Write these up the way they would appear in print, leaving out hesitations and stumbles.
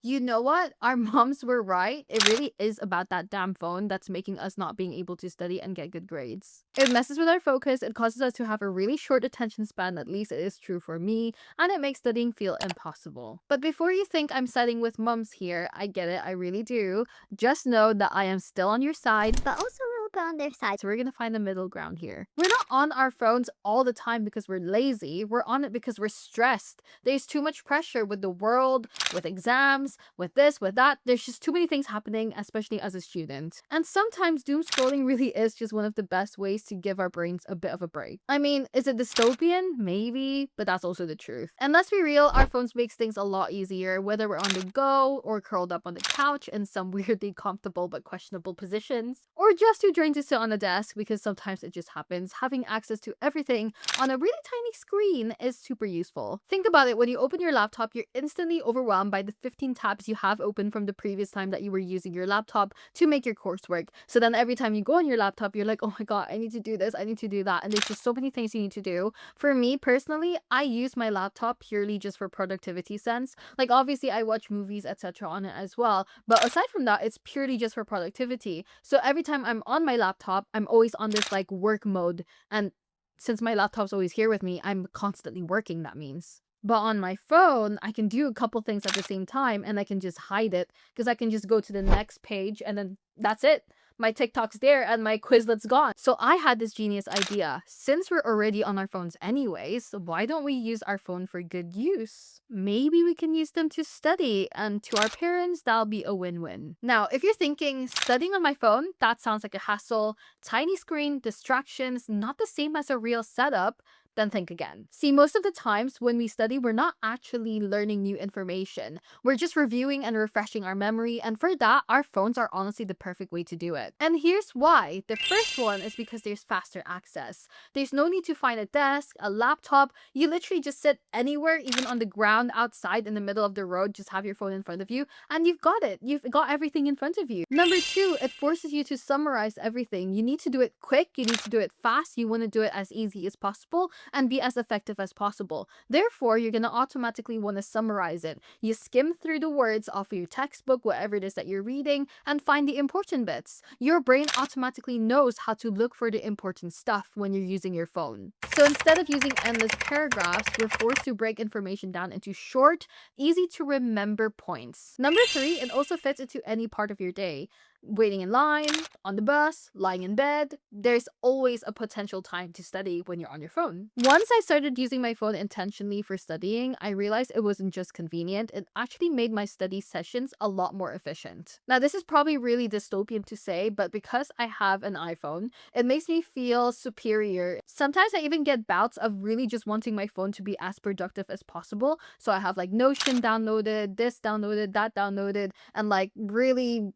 You know what? Our moms were right. It really is about that damn phone that's making us not being able to study and get good grades. It messes with our focus, it causes us to have a really short attention span, at least it is true for me, and it makes studying feel impossible. But before you think I'm siding with moms here, I get it, I really do. Just know that I am still on your side, but also a little bit on their side. So we're gonna find the middle ground here. We're not on our phones all the time because we're lazy, we're on it because we're stressed. There's too much pressure with the world, with exams, with this, with that. There's just too many things happening, especially as a student. And sometimes doom scrolling really is just one of the best ways to give our brains a bit of a break. I mean, is it dystopian? Maybe, but that's also the truth. And let's be real, our phones makes things a lot easier, whether we're on the go or curled up on the couch in some weirdly comfortable but questionable positions, or just too drained to sit on a desk because sometimes it just happens. Having access to everything on a really tiny screen is super useful. Think about it, when you open your laptop, you're instantly overwhelmed by the 15 tabs you have open from the previous time that you were using your laptop to make your coursework. So then every time you go on your laptop, you're like, oh my god, I need to do this, I need to do that. And there's just so many things you need to do. For me personally, I use my laptop purely just for productivity sense. Like obviously I watch movies, etc. on it as well. But aside from that, it's purely just for productivity. So every time I'm on my laptop, I'm always on this like work mode. And since my laptop's always here with me, I'm constantly working, that means. But on my phone, I can do a couple things at the same time and I can just hide it because I can just go to the next page and then that's it. My TikTok's there and my Quizlet's gone. So I had this genius idea. Since we're already on our phones anyways, why don't we use our phone for good use? Maybe we can use them to study, and to our parents, that'll be a win-win. Now, if you're thinking, studying on my phone, that sounds like a hassle, tiny screen, distractions, not the same as a real setup, then think again. See, most of the times when we study, we're not actually learning new information. We're just reviewing and refreshing our memory, and for that, our phones are honestly the perfect way to do it. And here's why. The first one is because there's faster access. There's no need to find a desk, a laptop. You literally just sit anywhere, even on the ground outside in the middle of the road, just have your phone in front of you, and you've got it. You've got everything in front of you. Number two, it forces you to summarize everything. You need to do it quick, you need to do it fast, you want to do it as easy as possible, and be as effective as possible. Therefore, you're going to automatically want to summarize it. You skim through the words off of your textbook, whatever it is that you're reading, and find the important bits. Your brain automatically knows how to look for the important stuff when you're using your phone. So instead of using endless paragraphs, we're forced to break information down into short, easy to remember points. Number three, it also fits into any part of your day. Waiting in line, on the bus, lying in bed, there's always a potential time to study when you're on your phone. Once I started using my phone intentionally for studying, I realized it wasn't just convenient, it actually made my study sessions a lot more efficient. Now, this is probably really dystopian to say, but because I have an iPhone, it makes me feel superior. Sometimes I even get bouts of really just wanting my phone to be as productive as possible. So I have like Notion downloaded, this downloaded, that downloaded, and like really,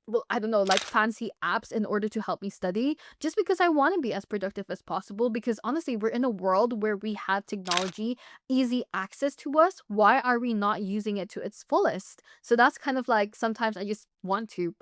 well, I don't know, like fancy apps in order to help me study, just because I want to be as productive as possible. Because honestly, we're in a world where we have technology, easy access to us. Why are we not using it to its fullest? So that's kind of like, sometimes I just want to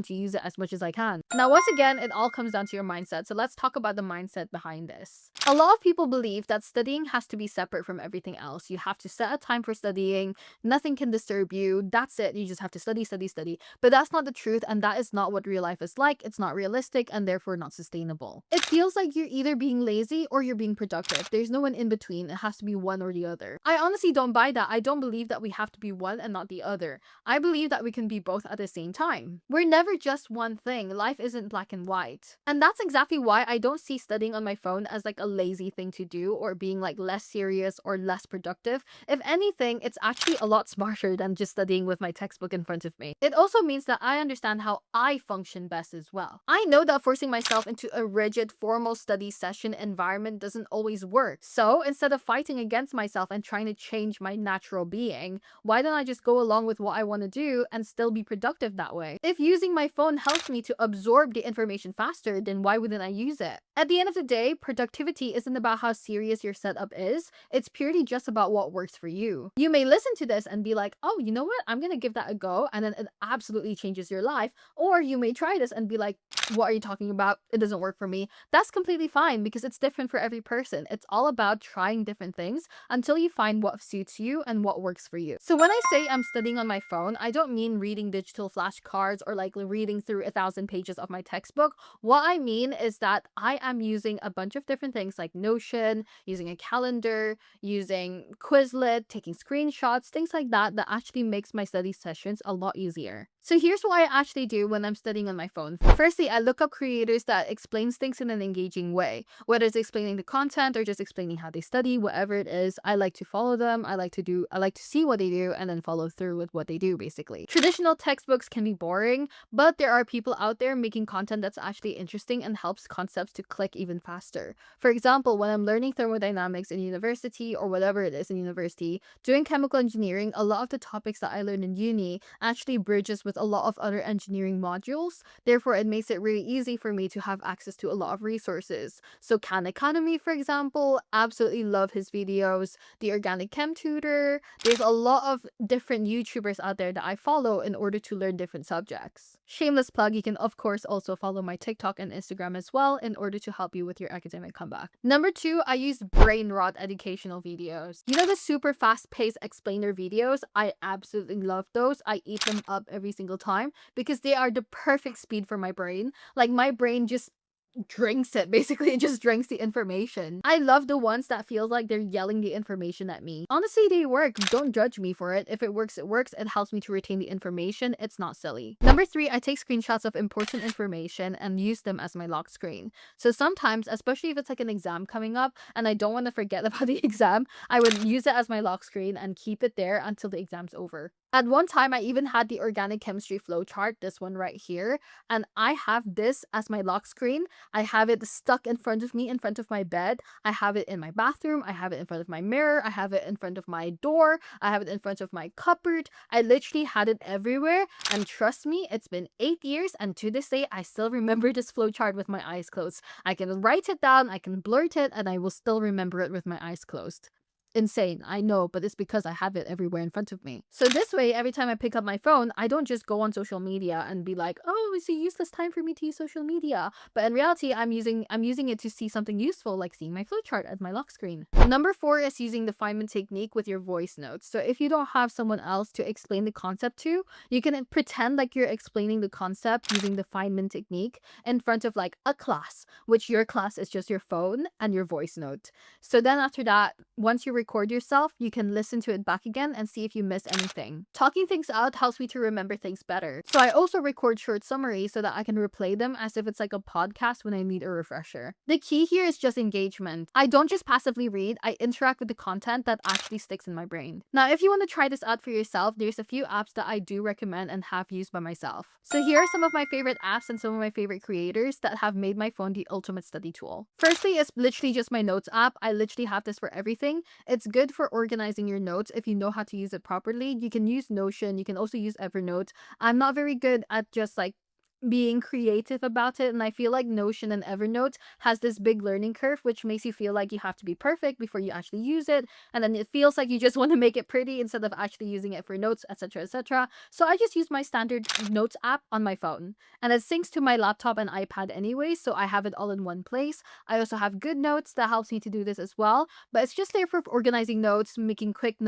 use it as much as I can. Now, once again, it all comes down to your mindset. So let's talk about the mindset behind this. A lot of people believe that studying has to be separate from everything else. You have to set a time for studying. Nothing can disturb you. That's it. You just have to study, study, study. But that's not the truth, and that is not what real life is like. It's not realistic and therefore not sustainable. It feels like you're either being lazy or you're being productive. There's no one in between. It has to be one or the other. I honestly don't buy that. I don't believe that we have to be one and not the other. I believe that we can be both at the same time. We're never just one thing. Life isn't black and white. And that's exactly why I don't see studying on my phone as like a lazy thing to do or being like less serious or less productive. If anything, it's actually a lot smarter than just studying with my textbook in front of me. It also means that I understand how I function best as well. I know that forcing myself into a rigid formal study session environment doesn't always work. So instead of fighting against myself and trying to change my natural being, why don't I just go along with what I want to do and still be productive that way? If using my phone helps me to absorb the information faster, then why wouldn't I use it? At the end of the day, productivity isn't about how serious your setup is. It's purely just about what works for you. You may listen to this and be like, oh, you know what? I'm gonna give that a go, and then it absolutely changes your life. Or you may try this and be like, what are you talking about? It doesn't work for me. That's completely fine because it's different for every person. It's all about trying different things until you find what suits you and what works for you. So when I say I'm studying on my phone, I don't mean reading digital flashcards or like reading through 1,000 pages of my textbook. What I mean is that I am using a bunch of different things like Notion, using a calendar, using Quizlet, taking screenshots, things like that that actually makes my study sessions a lot easier. So here's what I actually do when I'm studying on my phone. Firstly, I look up creators that explains things in an engaging way. Whether it's explaining the content or just explaining how they study, whatever it is, I like to follow them. I like to see what they do and then follow through with what they do basically. Traditional textbooks can be boring, but there are people out there making content that's actually interesting and helps concepts to click even faster. For example, when I'm learning thermodynamics in university or whatever it is in university, doing chemical engineering, a lot of the topics that I learn in uni actually bridges with a lot of other engineering modules. Therefore, it makes it really easy for me to have access to a lot of resources. So Khan Academy, for example, absolutely love his videos. The Organic Chem Tutor. There's a lot of different YouTubers out there that I follow in order to learn different subjects. Shameless plug, you can of course also follow my TikTok and Instagram as well in order to help you with your academic comeback. Number 2, I use brain rot educational videos. You know the super fast-paced explainer videos? I absolutely love those. I eat them up every single time because they are the perfect speed for my brain. Like my brain just drinks it. Basically, it just drinks the information. I love the ones that feel like they're yelling the information at me. Honestly, they work. Don't judge me for it. If it works, it works. It helps me to retain the information. It's not silly. Number 3, I take screenshots of important information and use them as my lock screen. So sometimes, especially if it's like an exam coming up and I don't want to forget about the exam, I would use it as my lock screen and keep it there until the exam's over. At one time, I even had the organic chemistry flowchart, this one right here, and I have this as my lock screen. I have it stuck in front of me, in front of my bed. I have it in my bathroom. I have it in front of my mirror. I have it in front of my door. I have it in front of my cupboard. I literally had it everywhere. And trust me, it's been 8 years. And to this day, I still remember this flowchart with my eyes closed. I can write it down. I can blurt it. And I will still remember it with my eyes closed. Insane, I know, but it's because I have it everywhere in front of me. So this way, every time I pick up my phone, I don't just go on social media and be like, oh, it's a useless time for me to use social media. But in reality, I'm using it to see something useful, like seeing my flowchart at my lock screen. Number 4 is using the Feynman technique with your voice notes. So if you don't have someone else to explain the concept to, you can pretend like you're explaining the concept using the Feynman technique in front of like a class, which your class is just your phone and your voice note. So then after that, once you record yourself, you can listen to it back again and see if you missed anything. Talking things out helps me to remember things better. So I also record short summaries so that I can replay them as if it's like a podcast when I need a refresher. The key here is just engagement. I don't just passively read, I interact with the content that actually sticks in my brain. Now, if you want to try this out for yourself, there's a few apps that I do recommend and have used by myself. So here are some of my favorite apps and some of my favorite creators that have made my phone the ultimate study tool. Firstly, it's literally just my notes app. I literally have this for everything. It's good for organizing your notes if you know how to use it properly. You can use Notion. You can also use Evernote. I'm not very good at just like being creative about it, and I feel like Notion and Evernote has this big learning curve, which makes you feel like you have to be perfect before you actually use it, and then it feels like you just want to make it pretty instead of actually using it for notes, etc, etc. So I just use my standard notes app on my phone, and it syncs to my laptop and iPad anyway, so I have it all in one place. I also have GoodNotes that helps me to do this as well, but it's just there for organizing notes, making quick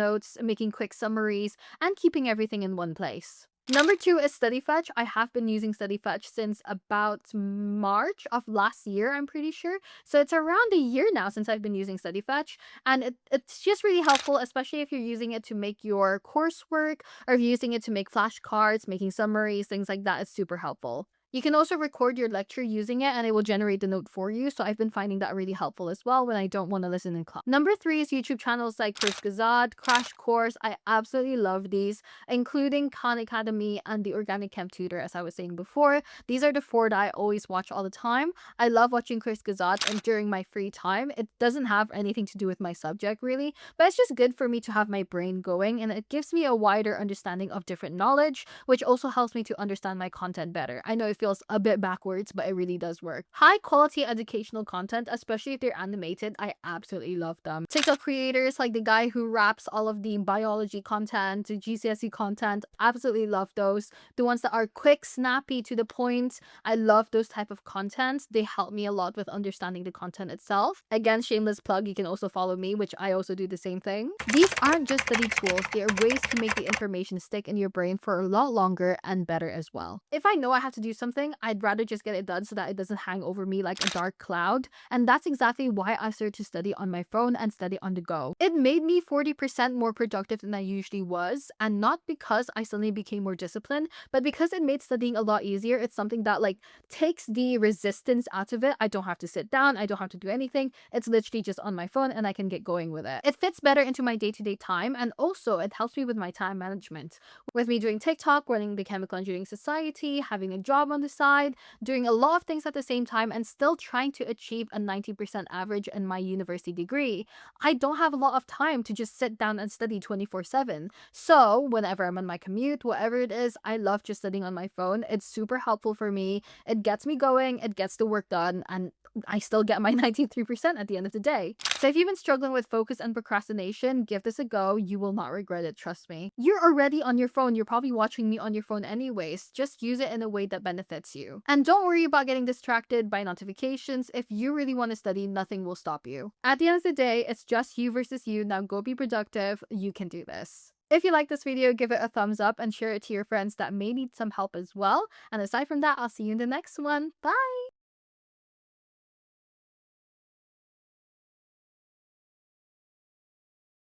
summaries, and keeping everything in one place. Number 2 is StudyFetch. I have been using StudyFetch since about March of last year, I'm pretty sure. So it's around a year now since I've been using StudyFetch. And it's just really helpful, especially if you're using it to make your coursework or if you're using it to make flashcards, making summaries, things like that. It's super helpful. You can also record your lecture using it and it will generate the note for you. So I've been finding that really helpful as well when I don't want to listen in class. Number 3 is YouTube channels like Chris Gazad, Crash Course. I absolutely love these, including Khan Academy and the Organic Chem Tutor, as I was saying before. These are the 4 that I always watch all the time. I love watching Chris Gazad and during my free time. It doesn't have anything to do with my subject really, but it's just good for me to have my brain going and it gives me a wider understanding of different knowledge, which also helps me to understand my content better. I know it feels a bit backwards, but it really does work. High quality educational content, especially if they're animated, I absolutely love them. TikTok creators like the guy who wraps all of the biology content, the GCSE content, absolutely love those. The ones that are quick, snappy, to the point, I love those type of content. They help me a lot with understanding the content itself. Again, shameless plug, you can also follow me, which I also do the same thing. These aren't just study tools, they are ways to make the information stick in your brain for a lot longer and better as well. If I know I have to do something, I'd rather just get it done so that it doesn't hang over me like a dark cloud. And that's exactly why I started to study on my phone and study on the go. It made me 40% more productive than I usually was, and not because I suddenly became more disciplined, but because it made studying a lot easier. It's something that like takes the resistance out of it. I don't have to sit down, I don't have to do anything. It's literally just on my phone and I can get going with it. It fits better into my day-to-day time, and also it helps me with my time management. With me doing TikTok, running the Chemical Engineering Society, having a job on the side, doing a lot of things at the same time, and still trying to achieve a 90% average in my university degree, I don't have a lot of time to just sit down and study 24/7. So whenever I'm on my commute, whatever it is, I love just studying on my phone. It's super helpful for me. It gets me going, it gets the work done, and I still get my 93% at the end of the day. So if you've been struggling with focus and procrastination, give this a go. You will not regret it, trust me. You're already on your phone. You're probably watching me on your phone anyways. Just use it in a way that benefits you. And don't worry about getting distracted by notifications. If you really want to study, nothing will stop you. At the end of the day, it's just you versus you. Now go be productive. You can do this. If you like this video, give it a thumbs up and share it to your friends that may need some help as well. And aside from that, I'll see you in the next one. Bye!